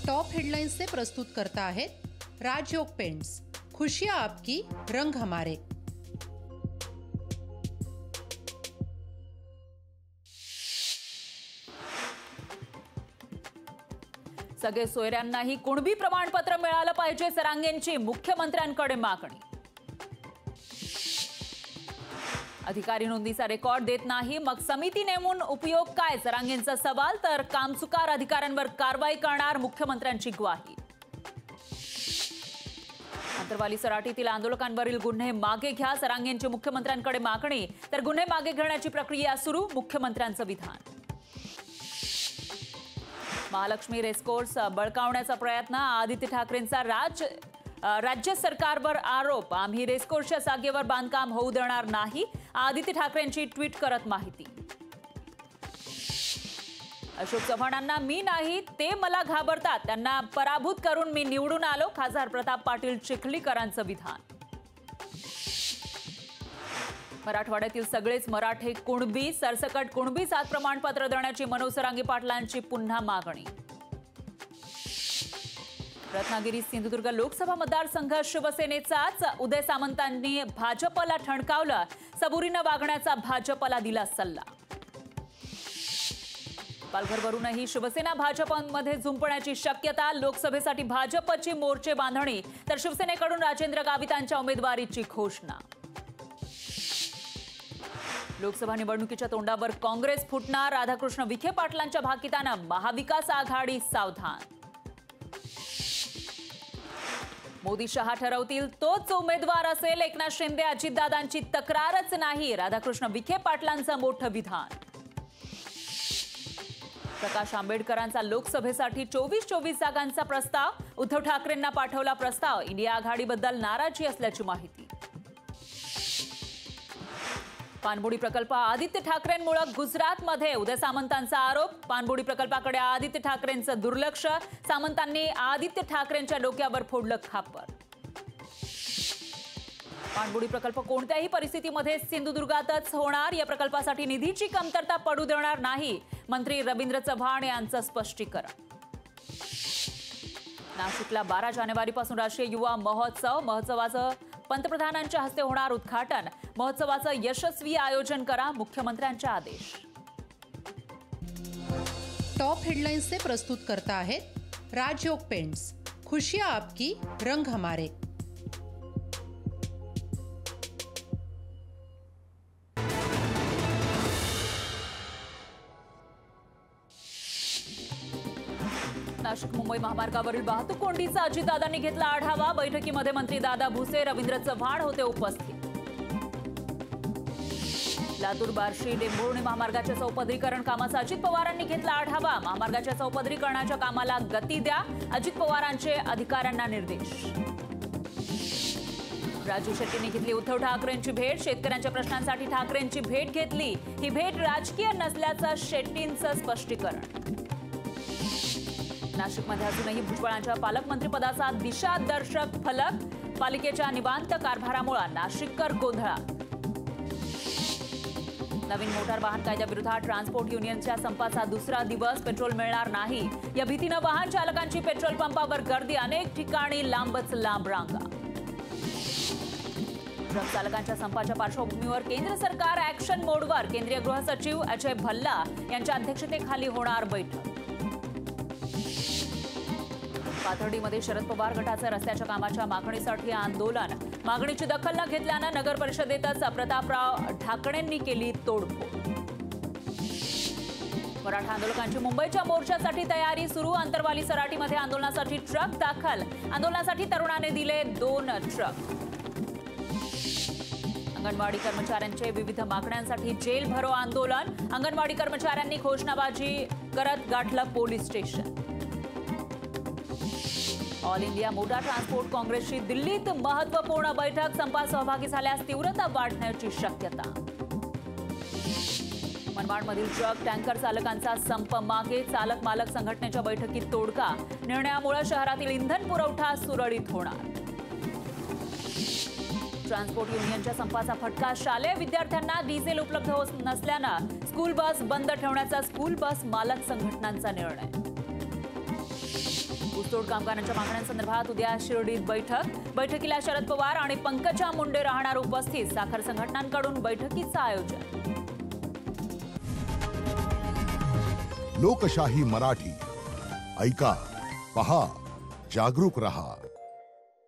Top headlines से प्रस्तुत करता आहेत राजयोग पेंट्स, खुशियां आपकी, रंग हमारे। सगळे सोयऱ्यांनाही कुणबी प्रमाणपत्र मिळालं पाहिजे, सरांगेंची मुख्यमंत्र्यांकडे मागणी। अधिकारी नोंदीचा रेकॉर्ड देत नाही, मग समिती नेमून उपयोग काय, सरांगेंचा सवाल। तर कामचुकार अधिकाऱ्यांवर कारवाई करणार, मुख्यमंत्र्यांची ग्वाही। आंतरवाली सराटीतील आंदोलकांवरील गुन्हे मागे घ्या, सरांगेंची मुख्यमंत्र्यांकडे मागणी। तर गुन्हे मागे घेण्याची प्रक्रिया सुरू, मुख्यमंत्र्यांचं विधान। महालक्ष्मी रेसकोर्स बळकावण्याचा प्रयत्न, आदित्य ठाकरेंचा राज्य सरकारवर आरोप। आम्ही रेसकोर्सच्या जागेवर बांधकाम होऊ देणार नाही, आदित्य ठाकरेंची ट्विट करत माहिती। अशोक चव्हाणांना मी नाही, ते मला घाबरतात, त्यांना पराभूत करून मी निवडून आलो, खासदार प्रताप पाटील चिखलीकरांचं विधान। मराठवाड्यातील सगळेच मराठे कुणबी, सरसकट कुणबी जात प्रमाणपत्र देण्याची मनोज जरांगे पाटलांची पुन्हा मागणी। रत्नागिरी सिंधुदुर्ग लोकसभा मतदारसंघ शिवसेनेचाच, उदय सामंतांनी भाजपला ठणकावलं, सबुरीनं वागण्याचा भाजपला दिला सल्ला। पालघरवरूनही शिवसेना भाजपमध्ये झुंपण्याची शक्यता, लोकसभेसाठी भाजपची मोर्चे बांधणी, तर शिवसेनेकडून राजेंद्र गावितांच्या उमेदवारीची घोषणा। लोकसभा निवडणुकीच्या तोंडावर काँग्रेस फुटणार, राधाकृष्ण विखे पाटलांच्या भाकितानं महाविकास आघाडी सावधान। मोदी शहा ठरवतील तोच उमेदवार असेल, एकनाथ शिंदे अजितदादांची तक्रारच नाही, राधाकृष्ण विखे पाटलांचं मोठं विधान। प्रकाश आंबेडकरांचा लोकसभेसाठी 24 जागांचा प्रस्ताव, उद्धव ठाकरेंना पाठवला प्रस्ताव, इंडिया आघाडीबद्दल नाराजी असल्याची माहिती। पाणबुडी प्रकल्प आदित्य ठाकरेंमुळे गुजरातमध्ये, उदय सामंतांचा आरोप, पाणबुडी प्रकल्पाकडे आदित्य ठाकरेंचं दुर्लक्ष, सामंतांनी आदित्य ठाकरेंच्या डोक्यावर फोडलं खापर। पाणबुडी प्रकल्प कोणत्याही परिस्थितीमध्ये सिंधुदुर्गातच होणार, या प्रकल्पासाठी निधीची कमतरता पडू देणार नाही, मंत्री रवींद्र चव्हाण यांचं स्पष्टीकरण। नाशिकला 12 जानेवारीपासून राष्ट्रीय युवा महोत्सव, महोत्सवाचं पंतप्रधानांच्या हस्ते होणार उद्घाटन, महोत्सवाचं यशस्वी आयोजन करा, मुख्यमंत्र्यांचे आदेश। टॉप हेडलाइन्स से प्रस्तुत करता आहेत राजयोग पेंट्स, खुशियां आपकी, रंग हमारे। नाशिक मुंबई महामार्गावरील वाहतूक कोंडीचा अजितदादांनी घेतला आढावा, बैठकीमध्ये मंत्री दादा भुसे, रवींद्र चव्हाण होते उपस्थित। लातूर बार्शी डेंभोर्णी महामार्गाच्या चौपदरीकरण कामाचा अजित पवारांनी घेतला आढावा, महामार्गाच्या चौपदरीकरणाच्या कामाला गती द्या, अजित पवारांचे अधिकाऱ्यांना निर्देश। राजू शेट्टींनी घेतली उद्धव ठाकरेंची भेट, शेतकऱ्यांच्या प्रश्नांसाठी ठाकरेंची भेट घेतली, ही भेट राजकीय नसल्याचं शेट्टींचं स्पष्टीकरण। नाशिकमध्ये अजूनही भुजबळांच्या पालकमंत्रीपदाचा दिशादर्शक फलक, पालिकेच्या निवांत कारभारामुळे नाशिककर गोंधळात। नवीन मोटार वाहन कायद्याविरोधात ट्रान्सपोर्ट युनियनच्या संपाचा दुसरा दिवस, पेट्रोल मिळणार नाही, या भीतीनं वाहन चालकांची पेट्रोल पंपावर गर्दी, अनेक ठिकाणी लांबच लांब रांगा। ट्रक चालकांच्या संपाच्या पार्श्वभूमीवर केंद्र सरकार ऍक्शन मोडवर, केंद्रीय गृह सचिव अजय भल्ला यांच्या अध्यक्षतेखाली होणार बैठक। पाथर्डीमध्ये शरद पवार गटाचं रस्त्याच्या कामाच्या मागणीसाठी आंदोलन, मागणीची दखल न घेतल्यानं नगर परिषदेतच प्रतापराव ढाकणेंनी केली तोडफोड। मराठा आंदोलकांची मुंबईच्या मोर्चासाठी तयारी सुरू, आंतरवाली सराटीमध्ये आंदोलनासाठी ट्रक दाखल, आंदोलनासाठी तरुणाने दिले 2 ट्रक। अंगणवाडी कर्मचाऱ्यांचे विविध मागण्यांसाठी जेल भरो आंदोलन, अंगणवाडी कर्मचाऱ्यांनी घोषणाबाजी करत गाठलं police station. All India motor transport काँग्रेसची दिल्लीत महत्त्वपूर्ण बैठक, संपात सहभागी झाल्यास तीव्रता वाढण्याची शक्यता। मनमाडमधील ट्रक टँकर चालकांचा संप मागे, चालक मालक संघटनेच्या बैठकीत तोडगा, निर्णयामुळे शहरातील इंधन पुरवठा सुरळीत होणार। ट्रान्सपोर्ट युनियनच्या संपाचा फटका, शालेय विद्यार्थ्यांना डिझेल उपलब्ध होत नसल्यानं स्कूल बस बंद ठेवण्याचा स्कूल बस मालक संघटनांचा निर्णय। ऊसतोड कामगारांच्या मागण्यांसंदर्भात उद्या शिर्डीत बैठकीला शरद पवार आणि पंकजा मुंडे राहणार उपस्थित. साखर संघटनांकडून बैठकीचं आयोजन. लोकशाही मराठी ऐका, पहा, जागरूक रहा.